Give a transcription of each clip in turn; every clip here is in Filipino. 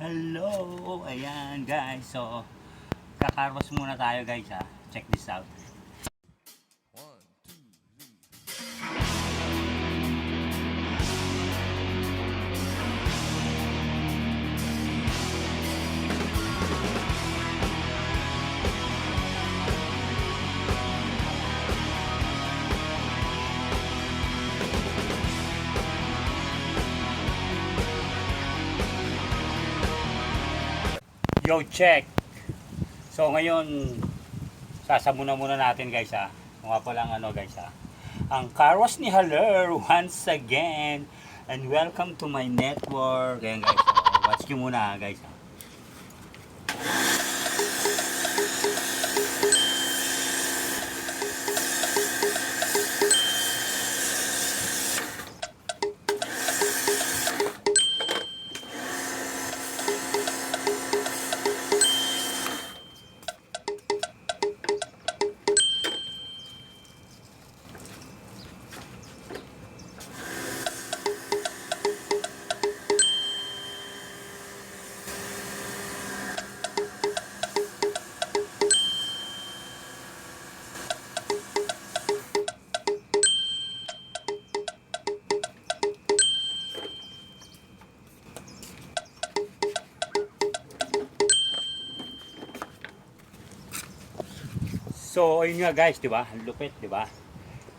Hello! Ayan guys, so kakarwas muna tayo guys ha. Check this out. Yo, check! So ngayon, sasamuna muna natin guys ha. Kung nga palang guys ha. Ang karwas ni Haller once again. And welcome to my network. Ayan guys, so, watch nyo muna guys ha. So, ayun nga guys, 'di ba? Ang lupit, 'di ba?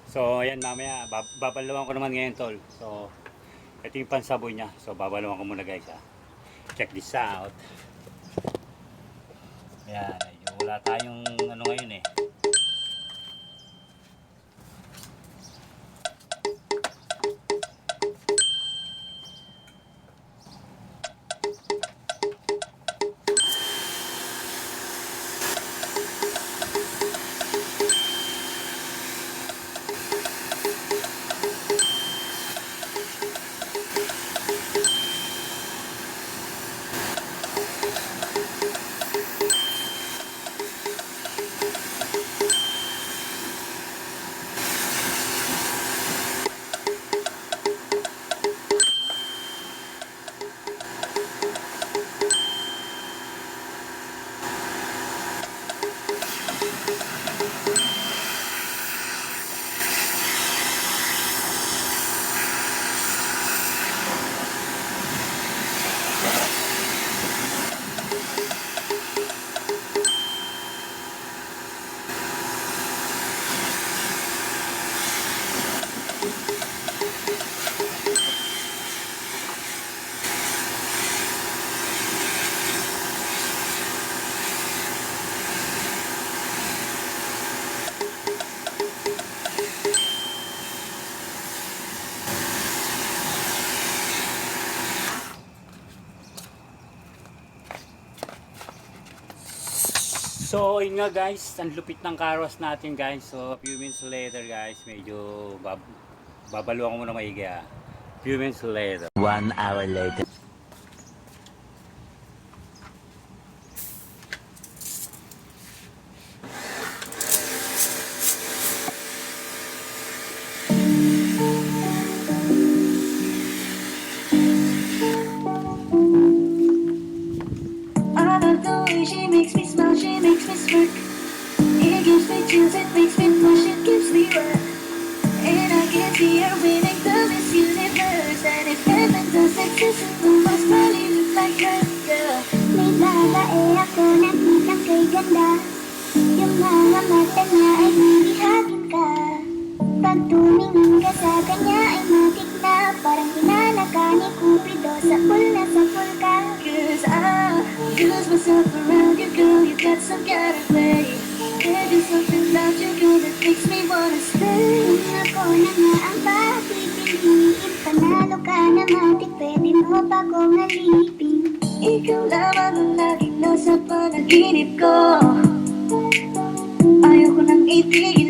So, ayan mamaya babalawan ko naman ngayon tol. So, ito yung pansaboy niya. So, babalawan ko muna guys ha. Check this out. Ayan, wala tayong ngayon eh. So, yun nga guys, ang lupit ng carwash natin guys. So, a few minutes later guys, medyo babaluan ko muna maigi ha. Few minutes later. 1 hour later. She makes me smile, she makes me smirk. It gives me chills, it makes me blush, it gives me work. And I can see her winning the Miss Universe. And if heaven does exist, who must probably look like her, girl? May babae ako nakita kay ganda. Yung mga mata niya ay lilihagin ka. Pag tumingin ka sa kanya ay matik na. Parang pinala ka ni Cupido sa pool na sa pool ka. Cause I lose myself around you, girl, you got some kind of way. There's something about you, girl, that makes me wanna stay. Ako na nga ang papipiliin. Panalo ka na matik, pwede mo pa kong alipin. Ikaw lamang ang laging nasa panaginip ko. Ayoko nang itigil.